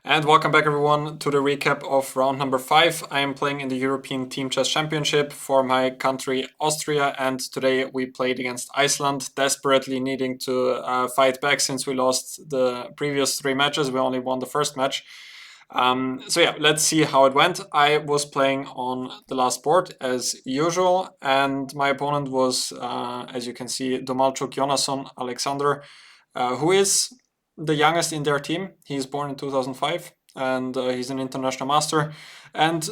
And welcome back everyone to the recap of round number 5. I am playing in the European Team Chess Championship for my country Austria, and today we played against Iceland, desperately needing to fight back since we lost the previous 3 matches. We only won the first match. So yeah, let's see how it went. I was playing on the last board as usual, and my opponent was, as you can see, Domalchuk-Jonasson, Aleksandr, who is the youngest in their team. He's born in 2005 and he's an international master. And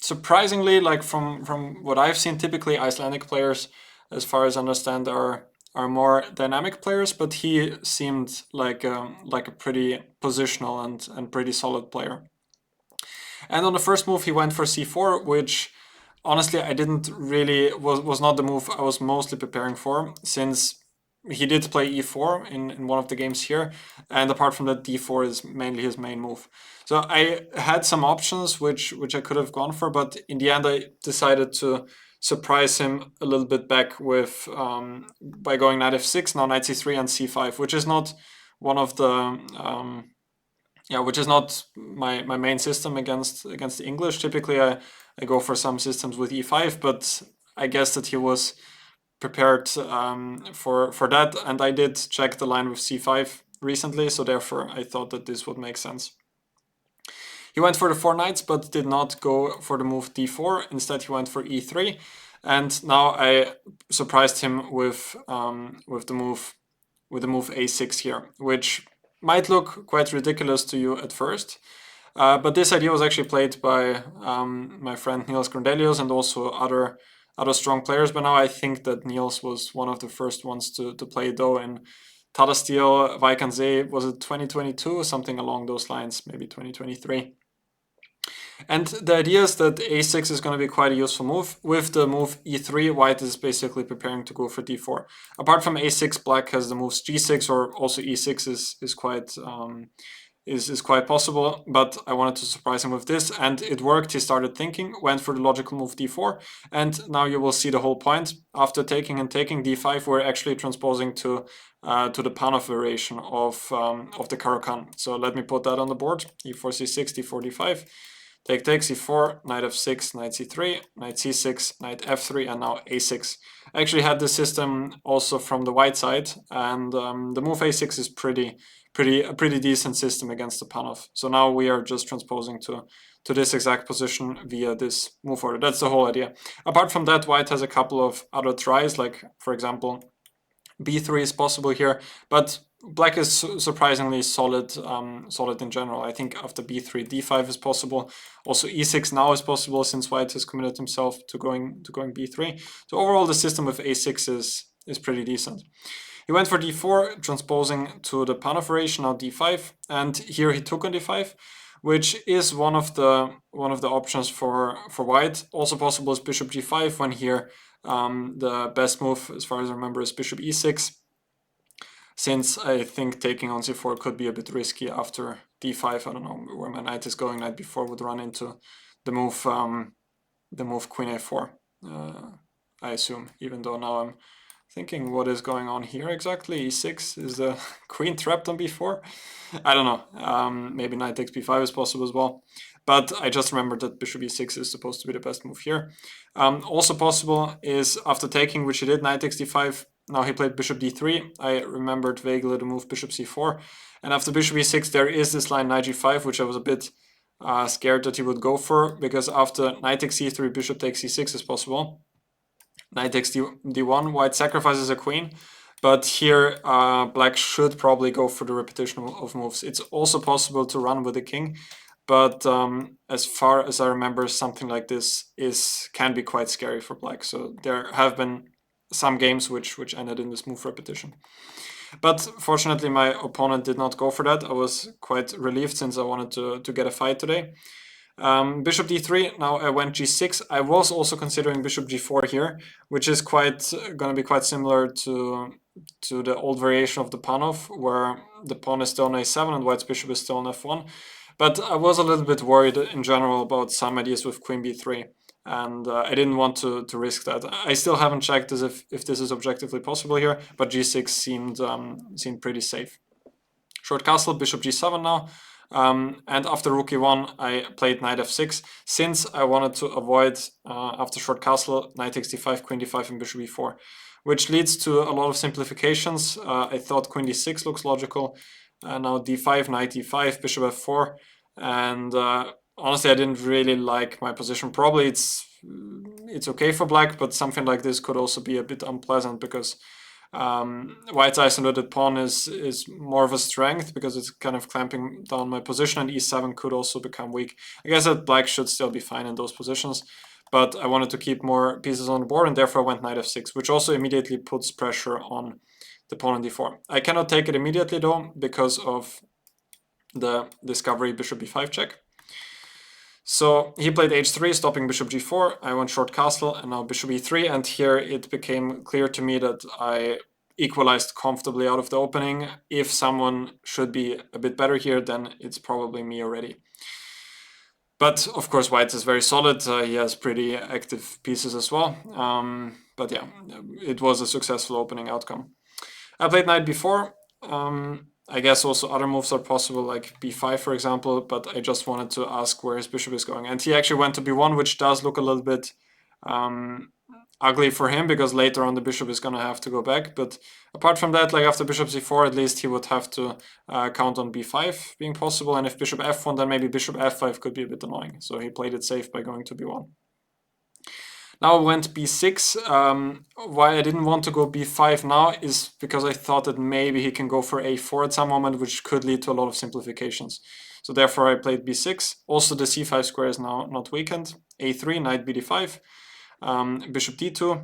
surprisingly, like from what I've seen, typically Icelandic players, as far as I understand, are more dynamic players, but he seemed like a pretty positional and pretty solid player. And on the first move, he went for c4, which honestly I didn't really was not the move I was mostly preparing for, since he did play e4 in one of the games here, and apart from that, d4 is mainly his main move. So I had some options which I could have gone for, but in the end I decided to surprise him a little bit back with by going knight f6, now knight c3 and c5, which is not one of the which is not my main system against the English. Typically I go for some systems with e5, but I guess that he was prepared for that, and I did check the line with c5 recently, so therefore I thought that this would make sense. He went for the 4 knights, but did not go for the move d4. Instead, he went for e3, and now I surprised him with the move a6 here, which might look quite ridiculous to you at first. But this idea was actually played by my friend Niels Grandelius and also other strong players. But now I think that Niels was one of the first ones to play Doe in Tata Steel, Vaikanze, was it 2022 or something along those lines, maybe 2023. And the idea is that a6 is going to be quite a useful move. With the move e3, white is basically preparing to go for d4. Apart from a6, black has the moves g6, or also e6 is quite possible, but I wanted to surprise him with this, and it worked. He started thinking, went for the logical move d4, and now you will see the whole point. After taking and taking d5, we're actually transposing to the Panov variation of the Caro-Kann. So let me put that on the board. e4, c6, d4, d5. Take, c4, knight f6, knight c3, knight c6, knight f3, and now a6. I actually had this system also from the white side, and the move a6 is a pretty decent system against the Panov. So now we are just transposing to this exact position via this move order. That's the whole idea. Apart from that, white has a couple of other tries, like for example, b3 is possible here, but black is surprisingly solid in general. I think after b3, d5 is possible. Also e6 now is possible, since white has committed himself to going b3. So overall, the system with a6 is pretty decent. He went for d4, transposing to the Panov variation, now d5, and here he took on d5, which is one of the options for white. Also possible is bishop g5, when here the best move, as far as I remember, is bishop e6, since I think taking on c4 could be a bit risky after d5. I don't know where my knight is going. Knight b4 would run into the move queen a4, I assume, even though now I'm thinking what is going on here exactly. e6, is the queen trapped on b4? I don't know. Maybe knight takes b5 is possible as well. But I just remembered that bishop e6 is supposed to be the best move here. Also possible is after taking, which he did, knight takes d5. Now he played bishop d3. I remembered vaguely the move bishop c4. And after bishop e6, there is this line knight g5, which I was a bit scared that he would go for, because after knight takes e3, bishop takes e6 is possible. Knight takes d1, white sacrifices a queen. But here, black should probably go for the repetition of moves. It's also possible to run with the king, but as far as I remember, something like this can be quite scary for black. So there have been some games which ended in this move repetition. But fortunately, my opponent did not go for that. I was quite relieved, since I wanted to get a fight today. Bishop d3, now I went g6. I was also considering bishop g4 here, which is going to be quite similar to the old variation of the Panov, where the pawn is still on a7 and white's bishop is still on f1. But I was a little bit worried in general about some ideas with queen b3, and I didn't want to risk that. I still haven't checked as if this is objectively possible here, but g6 seemed pretty safe. Short castle, bishop g7 now. And after rook e1, I played knight f6, since I wanted to avoid, after short castle, knight takes d5, queen d5, and bishop e4, which leads to a lot of simplifications. I thought queen d6 looks logical, now d5, knight e5, bishop f4, and honestly, I didn't really like my position. Probably it's okay for black, but something like this could also be a bit unpleasant, because white's isolated pawn is more of a strength, because it's kind of clamping down my position, and e7 could also become weak. I guess that black should still be fine in those positions, but I wanted to keep more pieces on the board, and therefore I went knight f6, which also immediately puts pressure on the pawn on d4. I cannot take it immediately though, because of the discovery bishop b5 check. So he played h3, stopping bishop g4, I went short castle, and now bishop e3, and here it became clear to me that I equalized comfortably out of the opening. If someone should be a bit better here, then it's probably me already. But of course white is very solid, he has pretty active pieces as well. But yeah, it was a successful opening outcome. I played knight b4. I guess also other moves are possible, like b5 for example, but I just wanted to ask where his bishop is going. And he actually went to b1, which does look a little bit ugly for him, because later on the bishop is going to have to go back. But apart from that, like after bishop c4, at least he would have to count on b5 being possible. And if bishop f1, then maybe bishop f5 could be a bit annoying. So he played it safe by going to b1. Now I went b6. Why I didn't want to go b5 now is because I thought that maybe he can go for a4 at some moment, which could lead to a lot of simplifications. So therefore I played b6. Also the c5 square is now not weakened. a3, knight bd5, bishop d2.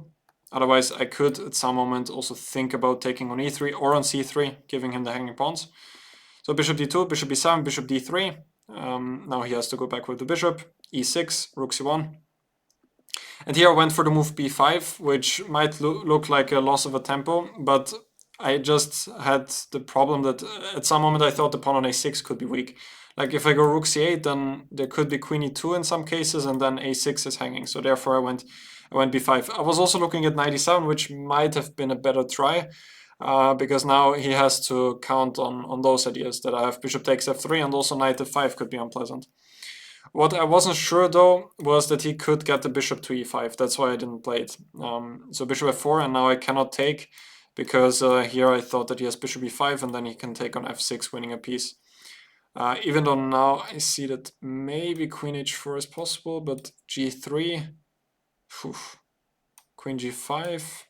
Otherwise I could at some moment also think about taking on e3 or on c3, giving him the hanging pawns. So bishop d2, bishop b7, bishop d3. Now he has to go back with the bishop. e6, rook c1. And here I went for the move b5, which might look like a loss of a tempo, but I just had the problem that at some moment I thought the pawn on a6 could be weak. Like if I go rook c8, then there could be queen e2 in some cases, and then a6 is hanging. So therefore I went b5. I was also looking at knight e7, which might have been a better try, because now he has to count on those ideas that I have bishop takes f3, and also knight f5 could be unpleasant. What I wasn't sure though was that he could get the bishop to e5. That's why I didn't play it. So bishop f4, and now I cannot take, because here I thought that he has bishop e5, and then he can take on f6, winning a piece. Even though now I see that maybe queen h4 is possible, but g3, queen g5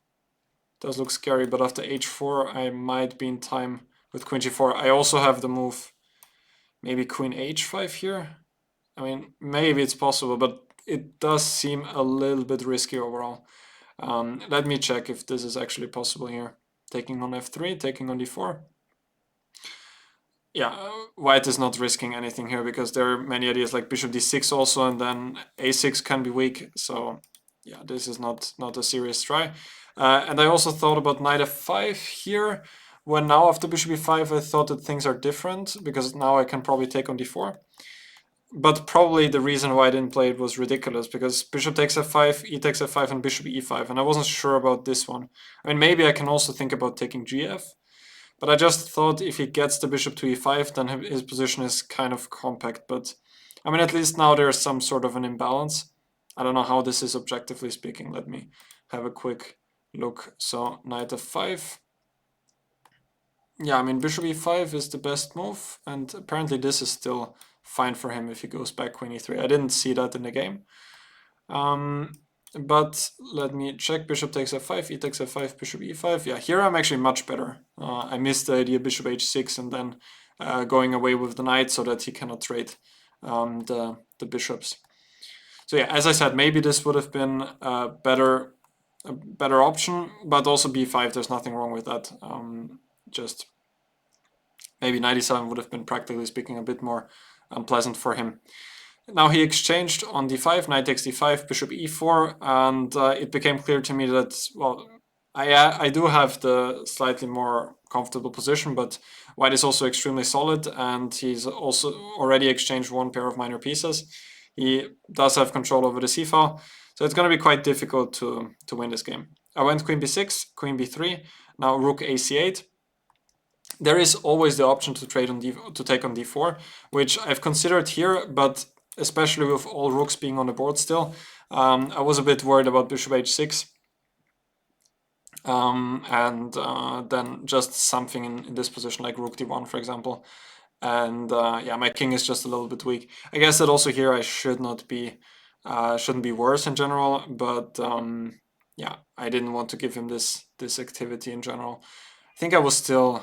does look scary, but after h4 I might be in time with queen g4. I also have the move maybe queen h5 here. I mean, maybe it's possible, but it does seem a little bit risky overall. Let me check if this is actually possible here. Taking on f3, taking on d4. Yeah, white is not risking anything here, because there are many ideas like bishop d6 also, and then a6 can be weak. So yeah, this is not a serious try. And I also thought about knight f5 here, when now after bishop e5 I thought that things are different, because now I can probably take on d4. But probably the reason why I didn't play it was ridiculous, because bishop takes f5, e takes f5, and bishop e5, and I wasn't sure about this one. I mean, maybe I can also think about taking gf, but I just thought if he gets the bishop to e5, then his position is kind of compact. But I mean, at least now there's some sort of an imbalance. I don't know how this is objectively speaking. Let me have a quick look. So knight f5. Yeah, I mean, bishop e5 is the best move, and apparently this is still fine for him if he goes back queen e3. I didn't see that in the game. But let me check. Bishop takes f5, e takes f5, bishop e5. Yeah, here I'm actually much better. I missed the idea bishop h6 and then going away with the knight so that he cannot trade the bishops. So yeah, as I said, maybe this would have been a better option, but also b5, there's nothing wrong with that. Just maybe knight e7 would have been, practically speaking, a bit more unpleasant for him. Now he exchanged on d5, knight takes d5, bishop e4, and it became clear to me that, well, I do have the slightly more comfortable position, but white is also extremely solid, and he's also already exchanged one pair of minor pieces. He does have control over the c-file, so it's going to be quite difficult to win this game. I went queen b6, queen b3, now rook ac8. There is always the option to take on d4, which I've considered here, but especially with all rooks being on the board still, I was a bit worried about bishop h6. And then just something in this position like rook d1, for example. And yeah, my king is just a little bit weak. I guess that also here I shouldn't be worse in general, but yeah, I didn't want to give him this activity in general. I think I was still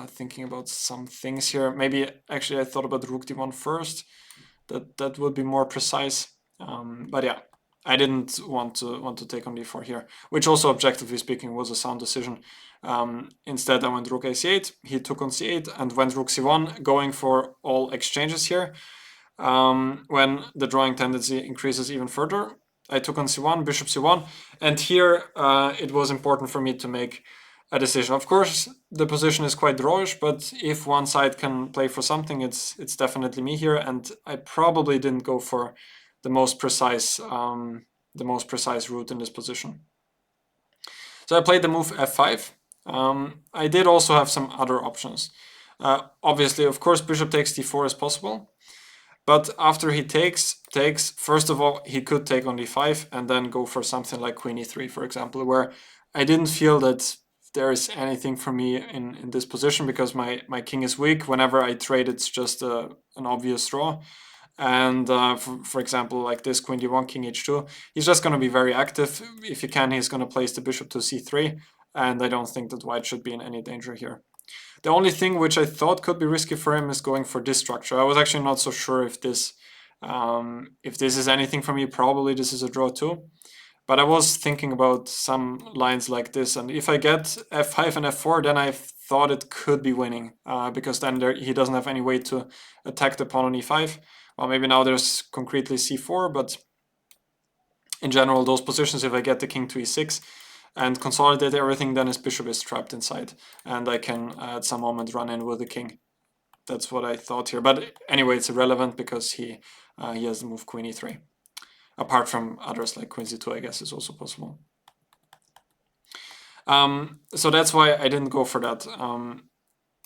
thinking about some things here. Maybe actually I thought about rook d1 first. That would be more precise. But yeah, I didn't want to take on d4 here, which also objectively speaking was a sound decision. Instead I went rook a8, he took on c8 and went rook c1, going for all exchanges here. When the drawing tendency increases even further, I took on c1, bishop c1, and here it was important for me to make a decision. Of course, the position is quite drawish, but if one side can play for something, it's definitely me here, and I probably didn't go for the most precise route in this position. So I played the move f5. I did also have some other options. Obviously, of course, bishop takes d4 is possible. But after he takes, first of all, he could take on d5 and then go for something like queen e3, for example, where I didn't feel that there is anything for me in this position because my king is weak. Whenever I trade, it's just an obvious draw. And for example, like this queen d1, king h2, he's just going to be very active. If he can, he's going to place the bishop to c3, and I don't think that white should be in any danger here. The only thing which I thought could be risky for him is going for this structure. I was actually not so sure if this is anything for me. Probably this is a draw too. But I was thinking about some lines like this, and if I get f5 and f4, then I thought it could be winning, because then he doesn't have any way to attack the pawn on e5. Well, maybe now there's concretely c4, but in general, those positions, if I get the king to e6, and consolidate everything, then his bishop is trapped inside, and I can at some moment run in with the king. That's what I thought here. But anyway, it's irrelevant because he has the move queen e3. Apart from others like queen c2, I guess is also possible. So that's why I didn't go for that.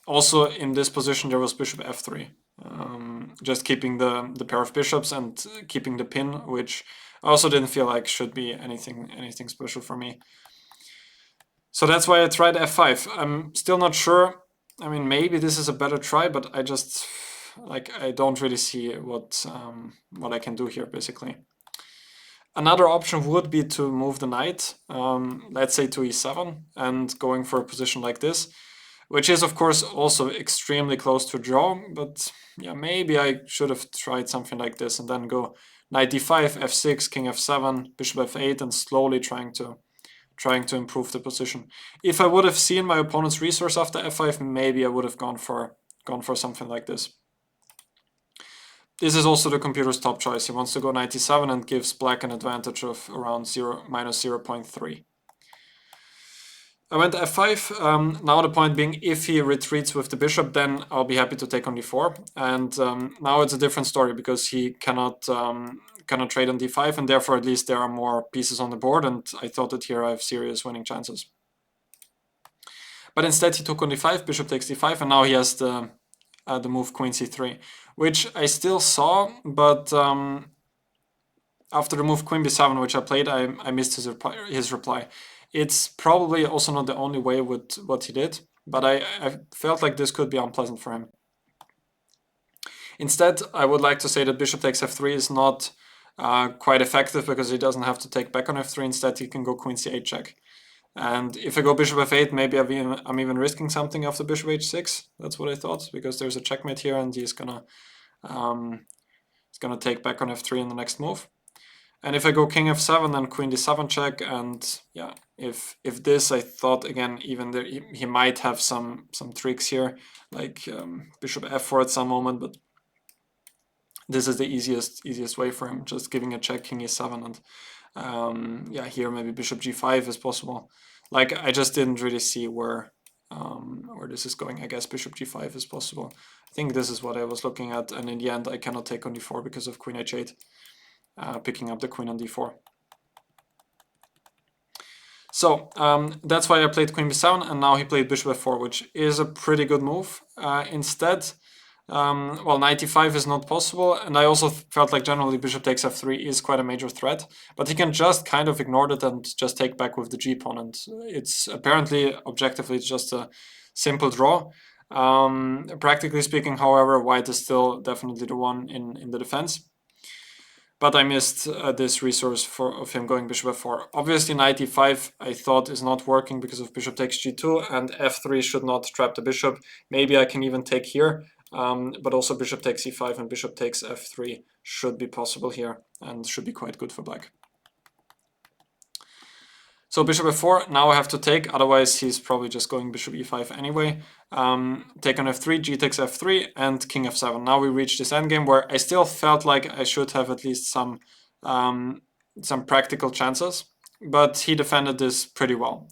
Also, in this position, there was bishop f3. Just keeping the pair of bishops and keeping the pin, which I also didn't feel like should be anything special for me. So that's why I tried f5. I'm still not sure. I mean, maybe this is a better try, but I just I don't really see what I can do here, basically. Another option would be to move the knight, let's say to e7, and going for a position like this, which is of course also extremely close to draw, but yeah, maybe I should have tried something like this and then go knight d5, f6, king f7, bishop f8, and slowly trying to improve the position. If I would have seen my opponent's resource after f5, maybe I would have gone for something like this. This is also the computer's top choice. He wants to go knight e7 and gives black an advantage of around minus 0.3. I went f5. Now the point being, if he retreats with the bishop, then I'll be happy to take on d4. And now it's a different story because he cannot trade on d5, and therefore at least there are more pieces on the board, and I thought that here I have serious winning chances. But instead he took on d5, bishop takes d5, and now he has the move queen c3, which I still saw, but after the move queen b7, which I played, I missed his reply. It's probably also not the only way with what he did, but I felt like this could be unpleasant for him. Instead, I would like to say that bishop takes f3 is not quite effective because he doesn't have to take back on f3. Instead, he can go queen c8 check. And if I go bishop f8, maybe I'm even risking something after bishop h6. That's what I thought, because there's a checkmate here and he's gonna take back on f3 in the next move. And if I go king f7, then queen d7 check, and yeah, if this, I thought again, even there he might have some tricks here, like bishop f4 at some moment, but this is the easiest way for him, just giving a check, king e7, and yeah, here maybe bishop g5 is possible. Like, I just didn't really see where this is going. I guess bishop g5 is possible. I think this is what I was looking at, and in the end I cannot take on d4 because of queen h8. Picking up the queen on d4. So that's why I played queen b7, and now he played bishop f4, which is a pretty good move. Instead, well, knight e5 is not possible, and I also felt like generally bishop takes f3 is quite a major threat, but he can just kind of ignore it and just take back with the g-pawn, and it's apparently, objectively, just a simple draw. Practically speaking, however, white is still definitely the one in the defense. But I missed this resource of him going bishop f4. Obviously, knight e5 I thought is not working because of bishop takes g2, and f3 should not trap the bishop. Maybe I can even take here, but also bishop takes e5 and bishop takes f3 should be possible here and should be quite good for black. So bishop f4, now I have to take, otherwise he's probably just going bishop e5 anyway. Take on f3, g takes f3, and king f7. Now we reach this endgame where I still felt like I should have at least some practical chances, but he defended this pretty well.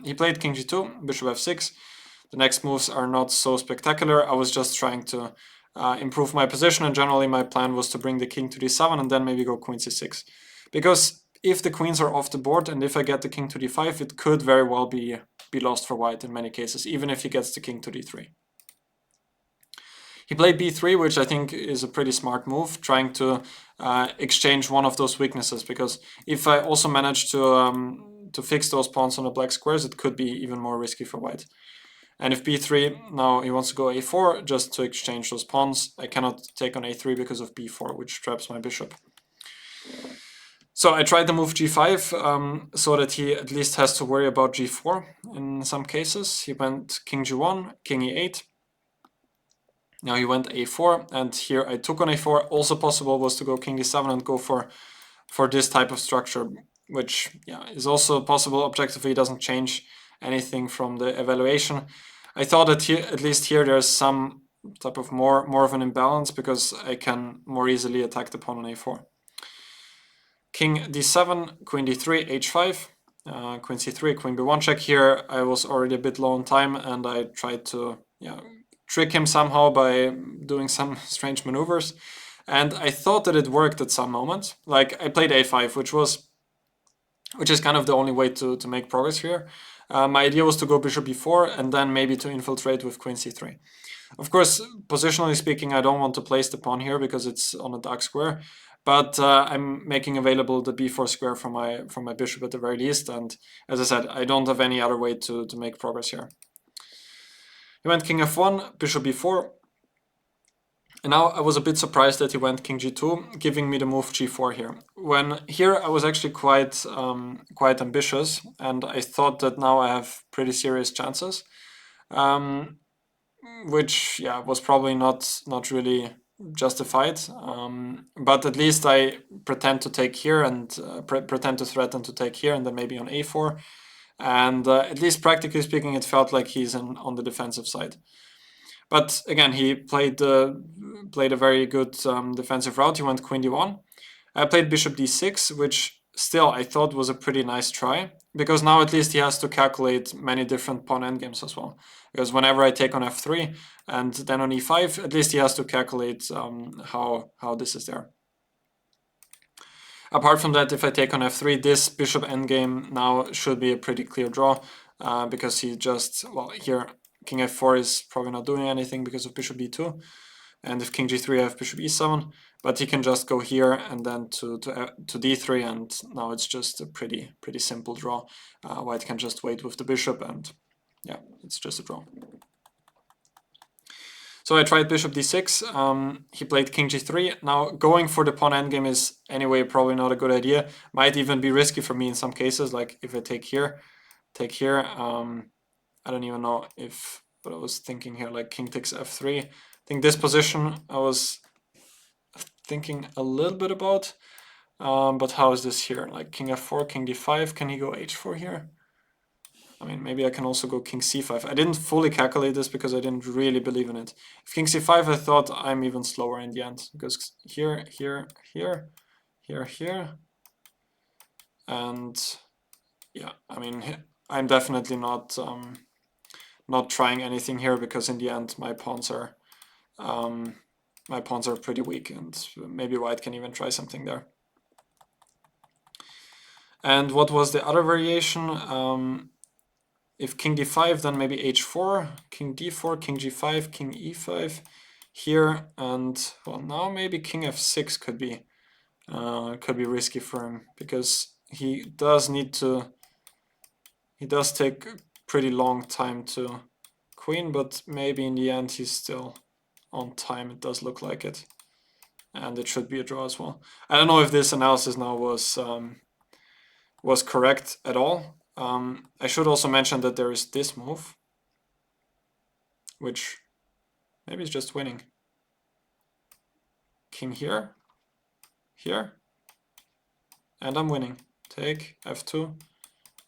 He played king g2, bishop f6. The next moves are not so spectacular. I was just trying to improve my position, and generally my plan was to bring the king to d7 and then maybe go queen c6. Because if the queens are off the board and if I get the king to d5, it could very well be lost for white in many cases, even if he gets the king to d3. He played b3, which I think is a pretty smart move, trying to exchange one of those weaknesses, because if I also manage to fix those pawns on the black squares, it could be even more risky for white. And if b3, now he wants to go a4 just to exchange those pawns. I cannot take on a3 because of b4, which traps my bishop. So I tried to move g5 so that he at least has to worry about g4 in some cases. He went king g1, king e8. Now he went a4, and here I took on a4. Also possible was to go king d7 and go for this type of structure, which is also possible. Objectively, it doesn't change anything from the evaluation. I thought that here, at least here, there's some type of more of an imbalance because I can more easily attack the pawn on a4. King d7, queen d3, h5, queen c3, queen b1 check. Here I was already a bit low on time, and I tried to trick him somehow by doing some strange maneuvers. And I thought that it worked at some moment. Like I played a5, which is kind of the only way to make progress here. My idea was to go bishop b4 and then maybe to infiltrate with queen c3. Of course, positionally speaking, I don't want to place the pawn here because it's on a dark square, but I'm making available the b4 square from my bishop at the very least, and as I said, I don't have any other way to make progress here. He went king f1, bishop b4, and now I was a bit surprised that he went king g2, giving me the move g4 here. When here I was actually quite ambitious, and I thought that now I have pretty serious chances. Which was probably not really justified, but at least I pretend to take here and pretend to threaten to take here and then maybe on a4, and at least practically speaking it felt like he's on the defensive side. But again, he played a very good defensive route. He went queen d1. I played bishop d6, which still I thought was a pretty nice try, because now at least he has to calculate many different pawn endgames as well. Because whenever I take on f3 and then on e5, at least he has to calculate how this is there. Apart from that, if I take on f3, this bishop endgame now should be a pretty clear draw, because he just, well, here king f4 is probably not doing anything because of bishop b2, and if king g3 I have bishop e7, but he can just go here and then to d3, and now it's just a pretty simple draw. White can just wait with the bishop, and it's just a draw. So I tried bishop d6, he played king g3. Now going for the pawn endgame is anyway probably not a good idea, might even be risky for me in some cases, like if I take here, I don't even know what I was thinking here, like king takes f3. I think this position I was thinking a little bit about, but how is this here? Like king f4, king d5, can he go h4 here? I mean, maybe I can also go king c5. I didn't fully calculate this because I didn't really believe in it. If king c5, I thought I'm even slower in the end, because here, here, here, here, here, and I mean, I'm definitely not trying anything here, because in the end my pawns are pretty weak, and maybe white can even try something there. And what was the other variation? If king d5, then maybe h4, king d4, king g5, king e5 here, and well, now maybe king f6 could be risky for him, because he does take a pretty long time to queen, but maybe in the end he's still on time. It does look like it, and it should be a draw as well. I don't know if this analysis now was correct at all. I should also mention that there is this move, which maybe is just winning. King here, and I'm winning. Take f2,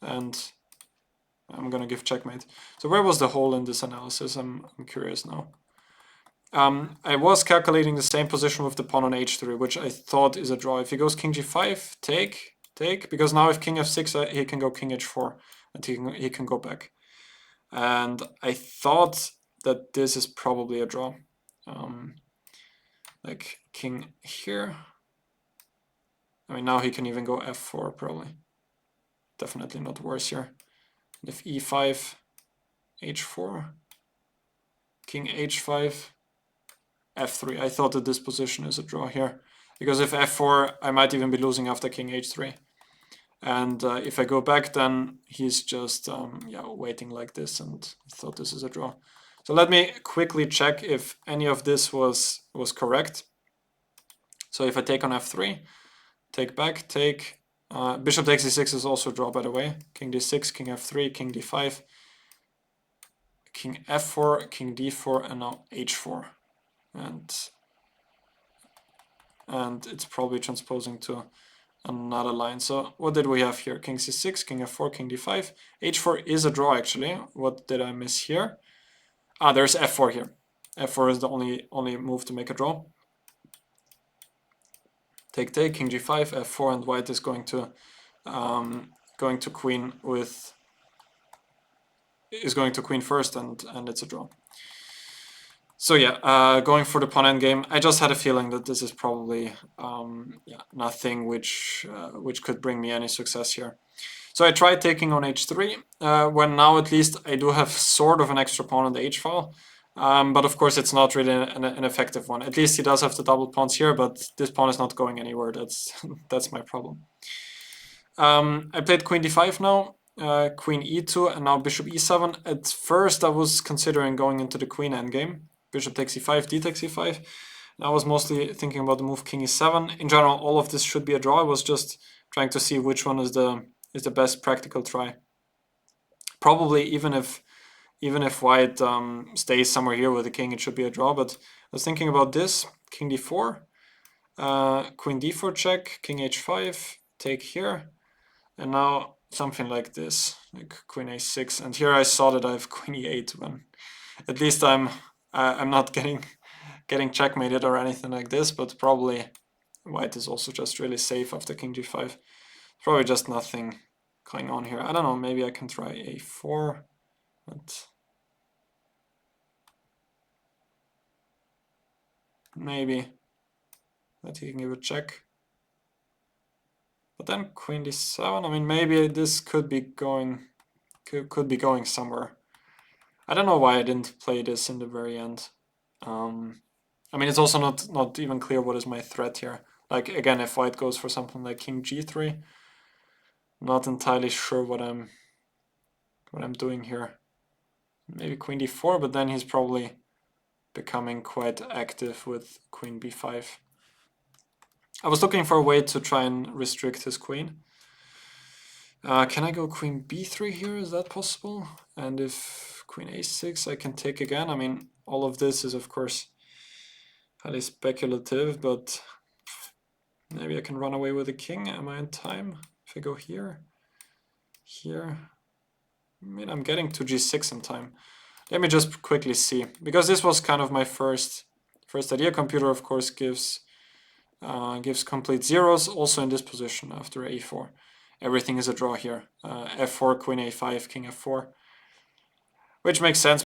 and I'm gonna give checkmate. So where was the hole in this analysis? I'm curious now. I was calculating the same position with the pawn on h3, which I thought is a draw. If he goes king g5, take, because now if king f6, he can go king h4, and he can go back. And I thought that this is probably a draw. Like king here. I mean, now he can even go f4 probably. Definitely not worse here. And if e5, h4, king h5, f3. I thought that this position is a draw here, because if f4, I might even be losing after king h3. And if I go back, then he's just waiting like this, and I thought this is a draw. So let me quickly check if any of this was correct. So if I take on f3, take back, take, bishop takes e6 is also a draw, by the way. King d6, king f3, king d5, king f4, king d4, and now h4. And it's probably transposing to another line. So what did we have here? King c6, king f4, king d5. h4 is a draw, actually. What did I miss here? There's f4 here. f4 is the only move to make a draw. Take, king g5, f4, and white is going to queen with first, and it's a draw. So yeah, going for the pawn endgame, I just had a feeling that this is probably nothing which could bring me any success here. So I tried taking on h3, when now at least I do have sort of an extra pawn on the h-file, but of course it's not really an effective one. At least he does have the double pawns here, but this pawn is not going anywhere. That's my problem. I played queen d5 now. Queen e2, and now bishop e7. At first I was considering going into the queen endgame. Bishop takes e5, d takes e5. And I was mostly thinking about the move king e7. In general, all of this should be a draw. I was just trying to see which one is the best practical try. Probably even if white stays somewhere here with the king, it should be a draw. But I was thinking about this: king d4, queen d4 check, king h5, take here, and now something like this, like queen a6. And here I saw that I have queen e8, when at least I'm not getting checkmated or anything like this, but probably white is also just really safe after king g5. Probably just nothing going on here. I don't know, maybe I can try a4, but maybe that he can give a check. But then queen d7, I mean, maybe this could be going somewhere. I don't know why I didn't play this in the very end. I mean, it's also not even clear what is my threat here. Like, again, if white goes for something like king g3, not entirely sure what I'm doing here. Maybe queen d4, but then he's probably becoming quite active with queen b5. I was looking for a way to try and restrict his queen. Can I go queen b3 here? Is that possible? And if queen a6, I can take again. I mean, all of this is, of course, highly speculative, but maybe I can run away with the king. Am I in time? If I go here, here. I mean, I'm getting to g6 in time. Let me just quickly see, because this was kind of my first idea. Computer, of course, gives complete zeros also in this position after a4. Everything is a draw here. F4, queen a5, king f4, which makes sense